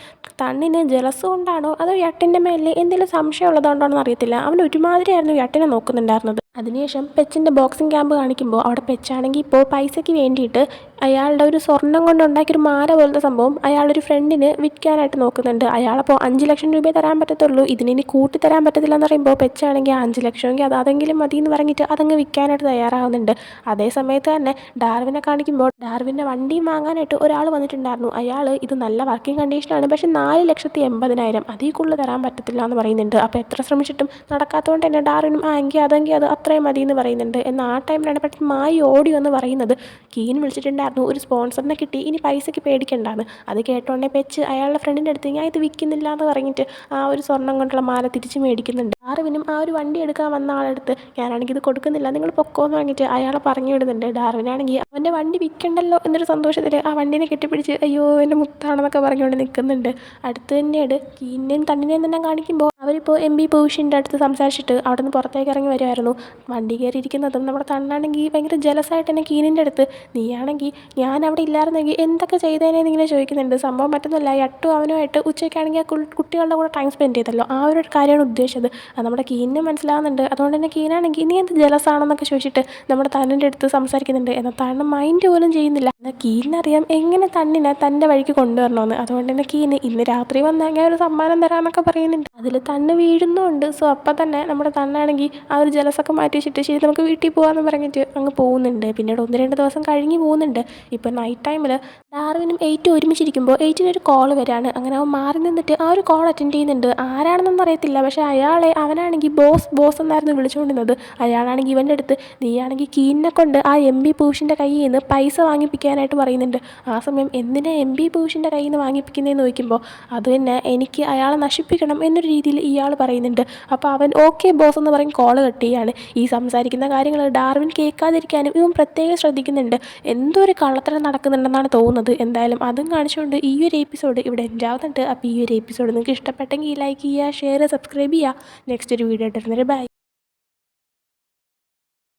Speaker 1: തണ്ണിന് ജലസ് കൊണ്ടാണോ അതോ യട്ടിൻ്റെ മേലിൽ എന്തെങ്കിലും സംശയം ഉള്ളതുകൊണ്ടാണോ എന്ന് അറിയത്തില്ല, അവൻ ഒരുമാതിരിയായിരുന്നു യട്ടിനെ നോക്കുന്നുണ്ടായിരുന്നത്. അതിനുശേഷം പെച്ചിൻ്റെ ബോക്സിംഗ് ക്യാമ്പ് കാണിക്കുമ്പോൾ അവിടെ പെച്ചാണെങ്കിൽ ഇപ്പോൾ പൈസയ്ക്ക് വേണ്ടിയിട്ട് അയാളുടെ ഒരു സ്വർണ്ണം കൊണ്ട് ഉണ്ടാക്കിയൊരു മാല പോലത്തെ സംഭവം അയാളൊരു ഫ്രണ്ടിന് വിൽക്കാനായിട്ട് നോക്കുന്നുണ്ട്. അയാളപ്പോൾ 5 ലക്ഷം രൂപയെ തരാൻ പറ്റത്തുള്ളൂ, ഇതിനി കൂട്ടി തരാൻ പറ്റത്തില്ല എന്ന് പറയുമ്പോൾ പെച്ചാണെങ്കിൽ 5 ലക്ഷമെങ്കിൽ അതെങ്കിലും മതി എന്ന് പറഞ്ഞിട്ട് അതങ്ങ് വിൽക്കാനായിട്ട് തയ്യാറാവുന്നുണ്ട്. അതേ സമയത്ത് തന്നെ ഡാർവിനെ കാണിക്കുമ്പോൾ ഡാർവിൻ്റെ വണ്ടിയും വാങ്ങാനായിട്ട് ഒരാൾ വന്നിട്ടുണ്ടായിരുന്നു. അയാൾ ഇത് നല്ല വർക്കിംഗ് കണ്ടീഷനാണ്, പക്ഷേ 4,80,000 അതിൽ കൂടുതൽ തരാൻ പറ്റത്തില്ല എന്ന് പറയുന്നുണ്ട്. അപ്പോൾ എത്ര ശ്രമിച്ചിട്ടും നടക്കാത്തതുകൊണ്ട് തന്നെ ഡാർവിനും എങ്കിൽ അതെങ്കിൽ അത് അത്രയും മതി എന്ന് പറയുന്നുണ്ട്. എന്നാൽ ആ ടൈമിലാണ് പെട്ടെന്ന് മായി ഓടി എന്ന് പറയുന്നത് കീൻ വിളിച്ചിട്ടുണ്ടായിരുന്നു, ഒരു സ്പോൺസറിനെ കിട്ടി, ഇനി പൈസയ്ക്ക് പേടിക്കണ്ടാന്ന്. അത് കേട്ടോണ്ടേ പെച്ച് അയാളുടെ ഫ്രണ്ടിൻ്റെ അടുത്ത് ഞാൻ ഇത് വിൽക്കുന്നില്ല എന്ന് പറഞ്ഞിട്ട് ആ ഒരു സ്വർണ്ണം കൊണ്ടുള്ള മാല തിരിച്ച് മേടിക്കുന്നുണ്ട്. ഡാർവിനും ആ ഒരു വണ്ടി എടുക്കാൻ വന്ന ആളെടുത്ത് ഞാനാണെങ്കിൽ ഇത് കൊടുക്കുന്നില്ല, നിങ്ങൾ പൊക്കോന്ന് പറഞ്ഞിട്ട് അയാളെ പറഞ്ഞു വിടുന്നുണ്ട്. ഡാർവിനാണെങ്കിൽ അവൻ്റെ വണ്ടി വിൽക്കണ്ടല്ലോ എന്നൊരു സന്തോഷത്തിൽ ആ വണ്ടീനെ കെട്ടിപ്പിടിച്ച് അയ്യോ എൻ്റെ മുത്താണെന്നൊക്കെ പറഞ്ഞുകൊണ്ട് നിൽക്കുന്നുണ്ട്. അടുത്ത് തന്നെയാണ് കീനിനെയും തണ്ണിനെയും തന്നെ കാണിക്കുമ്പോൾ അവരിപ്പോൾ എം ബി ഭൂഷിൻ്റെ അടുത്ത് സംസാരിച്ചിട്ട് അവിടെ നിന്ന് പുറത്തേക്ക് ഇറങ്ങി വരുമായിരുന്നു. വണ്ടി കയറിയിരിക്കുന്നതും നമ്മുടെ തണ്ണാണെങ്കിൽ ഭയങ്കര ജലസായിട്ട് തന്നെ കീനിൻ്റെ അടുത്ത് നീയാണെങ്കിൽ ഞാൻ അവിടെ ഇല്ലായിരുന്നെങ്കിൽ എന്തൊക്കെ ചെയ്തേനെന്ന് ഇങ്ങനെ ചോദിക്കുന്നുണ്ട്. സംഭവം മറ്റൊന്നുമില്ല, ഈ അട്ടു അവനുമായിട്ട് ഉച്ചയ്ക്കാണെങ്കിൽ ആ കുട്ടികളുടെ കൂടെ ടൈം സ്പെൻഡ് ചെയ്തല്ലോ, ആ ഒരു കാര്യമാണ് ഉദ്ദേശിച്ചത്. അത് നമ്മുടെ കീനിന് മനസ്സിലാവുന്നുണ്ട്. അതുകൊണ്ട് തന്നെ കീനാണെങ്കിൽ നീ എന്ത് ജലസാണെന്നൊക്കെ ചോദിച്ചിട്ട് നമ്മുടെ തണ്ണിൻ്റെ അടുത്ത് സംസാരിക്കുന്നുണ്ട്. എന്നാൽ തണ്ണ് മൈൻഡ് പോലും ചെയ്യുന്നില്ല. എന്നാൽ കീനിനറിയാം എങ്ങനെ തണ്ണിനെ തൻ്റെ വഴിക്ക് കൊണ്ടുവരണമെന്ന്. അതുകൊണ്ട് തന്നെ കീന് ഇന്ന് രാത്രി വന്നാൽ ഞാൻ ഒരു സമ്മാനം തരാമെന്നൊക്കെ പറയുന്നുണ്ട്. അതിൽ തണ്ണ് വീഴുന്നുമുണ്ട്. സോ അപ്പം തന്നെ നമ്മുടെ തണ്ണാണെങ്കിൽ ആ ഒരു ജലസൊക്കെ മാറ്റി വെച്ചിട്ട് ശരി നമുക്ക് വീട്ടിൽ പോകാമെന്ന് പറഞ്ഞിട്ട് അങ്ങ് പോകുന്നുണ്ട്. പിന്നീട് 1-2 ദിവസം കഴിഞ്ഞ് പോകുന്നുണ്ട്. ഇപ്പം നൈറ്റ് ടൈമിൽ ഡാർവിനും എയ്റ്റും ഒരുമിച്ചിരിക്കുമ്പോൾ എയ്റ്റിനൊരു കോൾ വരികയാണ്. അങ്ങനെ അവൻ മാറി നിന്നിട്ട് ആ ഒരു കോൾ അറ്റൻഡ് ചെയ്യുന്നുണ്ട്. ആരാണെന്നൊന്നും അറിയത്തില്ല, പക്ഷേ അവനാണെങ്കിൽ ബോസ് എന്നായിരുന്നു വിളിച്ചുകൊണ്ടിരുന്നത്. അയാളാണെങ്കിൽ ഇവൻ്റെ അടുത്ത് നീയാണെങ്കിൽ കീനിനെ കൊണ്ട് ആ എം ബി പൂഷിൻ്റെ കയ്യിൽ നിന്ന് പൈസ വാങ്ങിപ്പിക്കാനായിട്ട് പറയുന്നുണ്ട്. ആ സമയം എന്തിനാ എം ബി പൂഷിൻ്റെ കയ്യിൽ നിന്ന് വാങ്ങിപ്പിക്കുന്നതെന്ന് ചോദിക്കുമ്പോൾ അത് തന്നെ എനിക്ക് അയാളെ നശിപ്പിക്കണം എന്നൊരു രീതിയിൽ ഇയാൾ പറയുന്നുണ്ട്. അപ്പോൾ അവൻ ഓക്കെ ബോസ് എന്ന് പറയും കോൾ കട്ട് ചെയ്യാണ്. ഈ സംസാരിക്കുന്ന കാര്യങ്ങൾ ഡാർവിൻ കേൾക്കാതിരിക്കാനും ഇവൻ പ്രത്യേകം ശ്രദ്ധിക്കുന്നുണ്ട്. എന്തോ ഒരു കള്ളത്തരം നടക്കുന്നുണ്ടെന്നാണ് തോന്നുന്നത്. എന്തായാലും അതും കാണിച്ചുകൊണ്ട് ഈ ഒരു എപ്പിസോഡ് ഇവിടെ എൻഡ് ആവുന്നുണ്ട്. അപ്പോൾ ഈ ഒരു എപ്പിസോഡ് നിങ്ങൾക്ക് ഇഷ്ടപ്പെട്ടെങ്കിൽ ലൈക്ക് ചെയ്യുക, ഷെയർ, സബ്സ്ക്രൈബ് ചെയ്യുക. നെക്സ്റ്റ് ഒരു വീഡിയോ ഇട്ടിരുന്നൊരു ബൈ.